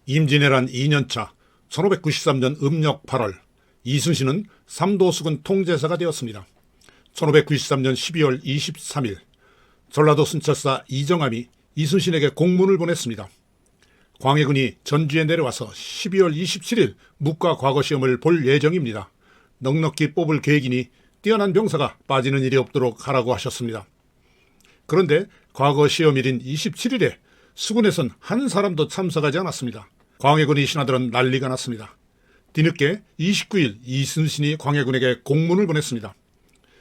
임진왜란 2년차 1593년 음력 8월 이순신은 삼도수군 통제사가 되었습니다. 1593년 12월 23일 전라도 순찰사 이정함이 이순신에게 공문을 보냈습니다. 광해군이 전주에 내려와서 12월 27일 묵과 과거시험을 볼 예정입니다. 넉넉히 뽑을 계획이니 뛰어난 병사가 빠지는 일이 없도록 하라고 하셨습니다. 그런데 과거시험일인 27일에 수군에선 한 사람도 참석하지 않았습니다. 광해군의 신하들은 난리가 났습니다. 뒤늦게 29일 이순신이 광해군에게 공문을 보냈습니다.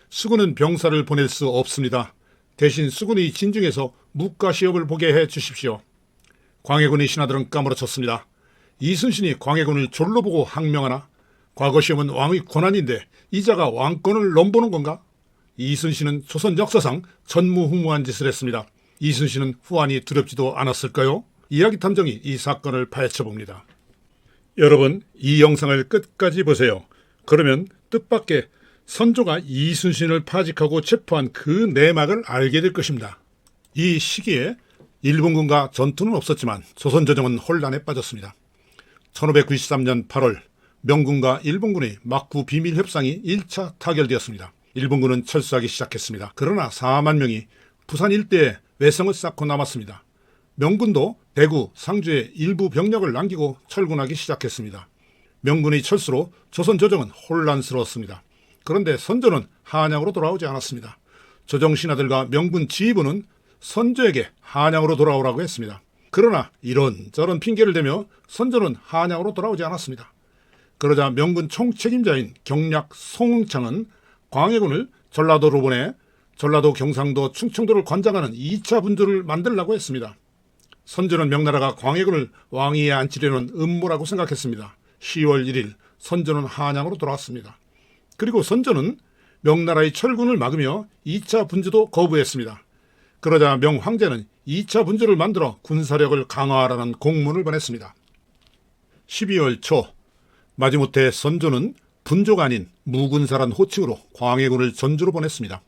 수군은 병사를 보낼 수 없습니다. 대신 수군의 진중에서 묵과 시험을 보게 해 주십시오. 광해군의 신하들은 까무러쳤습니다. 이순신이 광해군을 졸로 보고 항명하나? 과거시험은 왕의 권한인데 이자가 왕권을 넘보는 건가? 이순신은 조선 역사상 전무후무한 짓을 했습니다. 이순신은 후환이 두렵지도 않았을까요? 이야기 탐정이 이 사건을 파헤쳐봅니다. 여러분, 이 영상을 끝까지 보세요. 그러면 뜻밖의 선조가 이순신을 파직하고 체포한 그 내막을 알게 될 것입니다. 이 시기에 일본군과 전투는 없었지만 조선조정은 혼란에 빠졌습니다. 1593년 8월 명군과 일본군의 막구 비밀 협상이 1차 타결되었습니다. 일본군은 철수하기 시작했습니다. 그러나 4만 명이 부산 일대에 외성을 쌓고 남았습니다. 명군도 대구, 상주에 일부 병력을 남기고 철군하기 시작했습니다. 명군의 철수로 조선 조정은 혼란스러웠습니다. 그런데 선조는 한양으로 돌아오지 않았습니다. 조정 신하들과 명군 지휘부는 선조에게 한양으로 돌아오라고 했습니다. 그러나 이런저런 핑계를 대며 선조는 한양으로 돌아오지 않았습니다. 그러자 명군 총책임자인 경략 송응창은 광해군을 전라도로 보내 전라도, 경상도, 충청도를 관장하는 2차 분주를 만들라고 했습니다. 선조는 명나라가 광해군을 왕위에 앉히려는 음모라고 생각했습니다. 10월 1일 선조는 한양으로 돌아왔습니다. 그리고 선조는 명나라의 철군을 막으며 2차 분주도 거부했습니다. 그러자 명황제는 2차 분주를 만들어 군사력을 강화하라는 공문을 보냈습니다. 12월 초 마지못해 선조는 분조가 아닌 무군사란 호칭으로 광해군을 전주로 보냈습니다.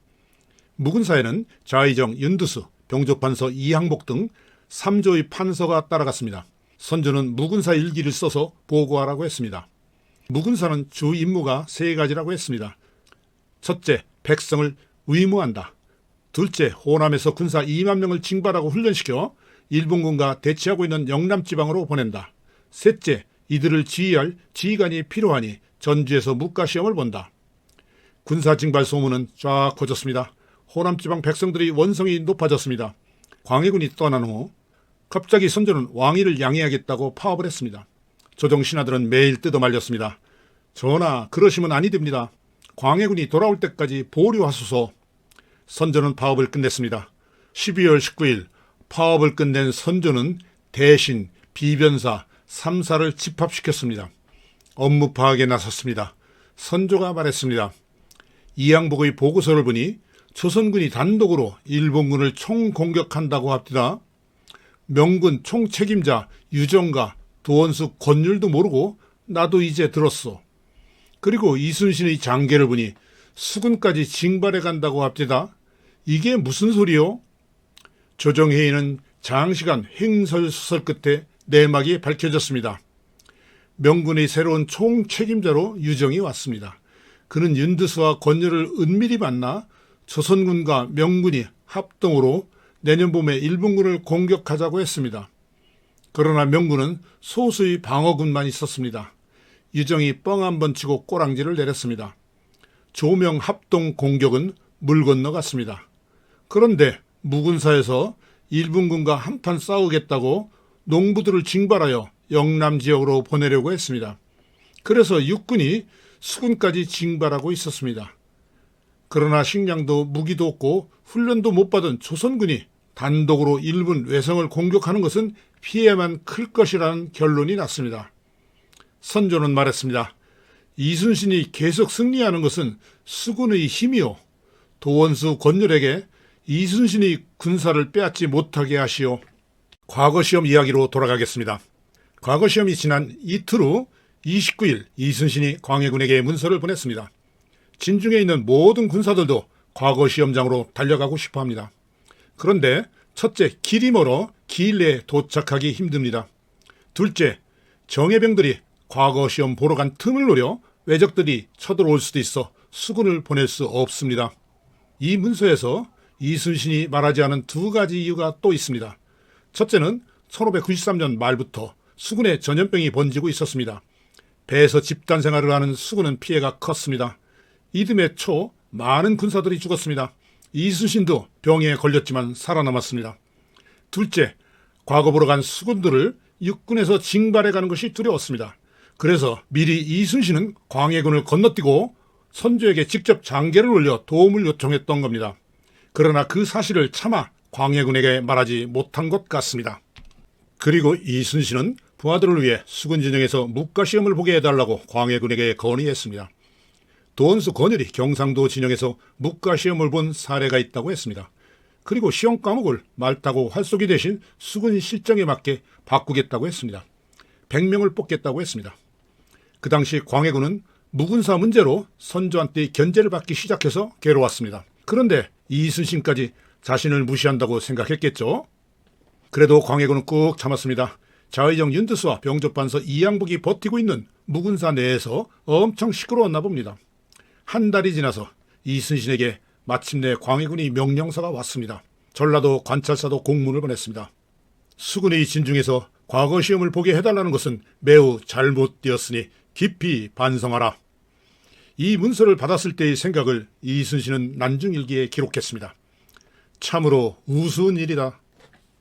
무군사에는 좌의정 윤두수, 병조판서 이항복 등 3조의 판서가 따라갔습니다. 선조는 무군사 일기를 써서 보고하라고 했습니다. 무군사는 주 임무가 3가지라고 했습니다. 첫째, 백성을 의무한다. 둘째, 호남에서 군사 2만 명을 징발하고 훈련시켜 일본군과 대치하고 있는 영남지방으로 보낸다. 셋째, 이들을 지휘할 지휘관이 필요하니 전주에서 묵과 시험을 본다. 군사 징발 소문은 쫙 퍼졌습니다. 호남지방 백성들의 원성이 높아졌습니다. 광해군이 떠난 후 갑자기 선조는 왕위를 양해하겠다고 파업을 했습니다. 조정 신하들은 매일 뜯어말렸습니다. 전하, 그러시면 아니 됩니다. 광해군이 돌아올 때까지 보류하소서. 선조는 파업을 끝냈습니다. 12월 19일 파업을 끝낸 선조는 대신, 비변사, 3사를 집합시켰습니다. 업무 파악에 나섰습니다. 선조가 말했습니다. 이항복의 보고서를 보니 조선군이 단독으로 일본군을 총공격한다고 합디다. 명군 총책임자 유정과 도원수 권율도 모르고 나도 이제 들었어. 그리고 이순신의 장계를 보니 수군까지 징발해 간다고 합디다. 이게 무슨 소리요? 조정회의는 장시간 횡설수설 끝에 내막이 밝혀졌습니다. 명군의 새로운 총책임자로 유정이 왔습니다. 그는 윤두수와 권율을 은밀히 만나 조선군과 명군이 합동으로 내년 봄에 일본군을 공격하자고 했습니다. 그러나 명군은 소수의 방어군만 있었습니다. 유정이 뻥 한 번 치고 꼬랑지를 내렸습니다. 조명 합동 공격은 물 건너갔습니다. 그런데 무군사에서 일본군과 한판 싸우겠다고 농부들을 징발하여 영남 지역으로 보내려고 했습니다. 그래서 육군이 수군까지 징발하고 있었습니다. 그러나 식량도 무기도 없고 훈련도 못 받은 조선군이 단독으로 일본 외성을 공격하는 것은 피해만 클 것이라는 결론이 났습니다. 선조는 말했습니다. 이순신이 계속 승리하는 것은 수군의 힘이요. 도원수 권율에게 이순신이 군사를 빼앗지 못하게 하시오. 과거시험 이야기로 돌아가겠습니다. 과거시험이 지난 이틀 후 29일 이순신이 광해군에게 문서를 보냈습니다. 진중에 있는 모든 군사들도 과거시험장으로 달려가고 싶어합니다. 그런데 첫째, 길이 멀어 길 내에 도착하기 힘듭니다. 둘째, 정예병들이 과거 시험 보러 간 틈을 노려 왜적들이 쳐들어올 수도 있어 수군을 보낼 수 없습니다. 이 문서에서 이순신이 말하지 않은 두 가지 이유가 또 있습니다. 첫째는 1593년 말부터 수군에 전염병이 번지고 있었습니다. 배에서 집단 생활을 하는 수군은 피해가 컸습니다. 이듬해 초 많은 군사들이 죽었습니다. 이순신도 병에 걸렸지만 살아남았습니다. 둘째, 과거 보러 간 수군들을 육군에서 징발해 가는 것이 두려웠습니다. 그래서 미리 이순신은 광해군을 건너뛰고 선조에게 직접 장계를 올려 도움을 요청했던 겁니다. 그러나 그 사실을 차마 광해군에게 말하지 못한 것 같습니다. 그리고 이순신은 부하들을 위해 수군 진영에서 묵과시험을 보게 해달라고 광해군에게 건의했습니다. 도원수 권율이 경상도 진영에서 묵과시험을 본 사례가 있다고 했습니다. 그리고 시험 과목을 말타고 활쏘기 대신 수군 실정에 맞게 바꾸겠다고 했습니다. 100명을 뽑겠다고 했습니다. 그 당시 광해군은 무군사 문제로 선조한테 견제를 받기 시작해서 괴로웠습니다. 그런데 이순신까지 자신을 무시한다고 생각했겠죠. 그래도 광해군은 꾹 참았습니다. 자의정 윤두수와 병조판서 이양복이 버티고 있는 무군사 내에서 엄청 시끄러웠나 봅니다. 한 달이 지나서 이순신에게 마침내 광해군이 명령서가 왔습니다. 전라도 관찰사도 공문을 보냈습니다. 수군의 진중에서 과거 시험을 보게 해달라는 것은 매우 잘못되었으니 깊이 반성하라. 이 문서를 받았을 때의 생각을 이순신은 난중일기에 기록했습니다. 참으로 우스운 일이다.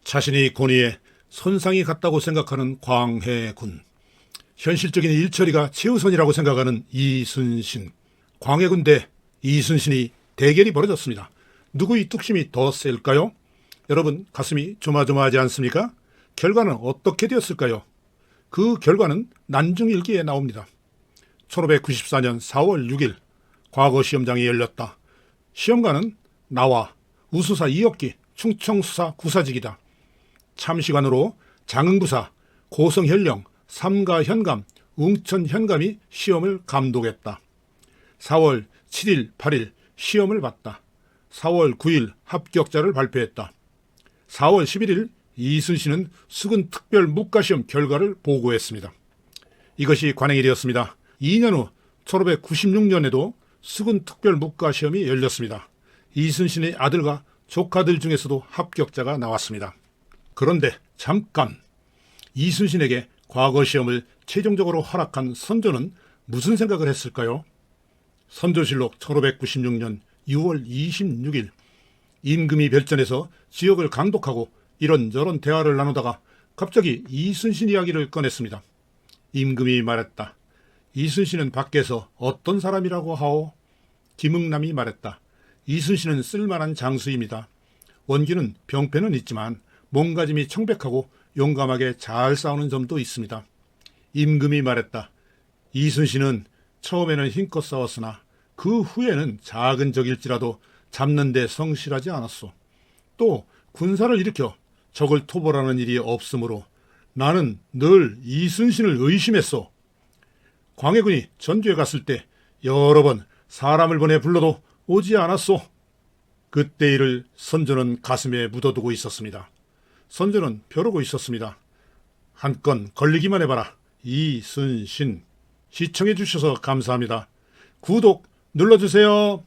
자신의 권위에 손상이 갔다고 생각하는 광해군, 현실적인 일처리가 최우선이라고 생각하는 이순신, 광해군 대 이순신이 대결이 벌어졌습니다. 누구의 뚝심이 더 셀까요? 여러분 가슴이 조마조마하지 않습니까? 결과는 어떻게 되었을까요? 그 결과는 난중일기에 나옵니다. 1594년 4월 6일 과거 시험장이 열렸다. 시험관은 나와 우수사 이혁기 충청수사 구사직이다. 참시관으로 장흥부사, 고성현령, 삼가현감, 웅천현감이 시험을 감독했다. 4월 7일, 8일 시험을 봤다. 4월 9일 합격자를 발표했다. 4월 11일 이순신은 수군 특별 묵과시험 결과를 보고했습니다. 이것이 관행일이었습니다. 2년 후 1596년에도 수군 특별 묵과시험이 열렸습니다. 이순신의 아들과 조카들 중에서도 합격자가 나왔습니다. 그런데 잠깐, 이순신에게 과거 시험을 최종적으로 허락한 선조는 무슨 생각을 했을까요? 선조실록 1596년 6월 26일 임금이 별전에서 지역을 강독하고 이런저런 대화를 나누다가 갑자기 이순신 이야기를 꺼냈습니다. 임금이 말했다. 이순신은 밖에서 어떤 사람이라고 하오? 김응남이 말했다. 이순신은 쓸만한 장수입니다. 원기는 병패는 있지만 몸가짐이 청백하고 용감하게 잘 싸우는 점도 있습니다. 임금이 말했다. 이순신은 처음에는 힘껏 싸웠으나 그 후에는 작은 적일지라도 잡는 데 성실하지 않았소. 또 군사를 일으켜 적을 토벌하는 일이 없으므로 나는 늘 이순신을 의심했소. 광해군이 전주에 갔을 때 여러 번 사람을 보내 불러도 오지 않았소. 그때 일을 선조는 가슴에 묻어두고 있었습니다. 선조는 벼르고 있었습니다. 한 건 걸리기만 해봐라. 이순신. 시청해 주셔서 감사합니다. 구독 눌러주세요.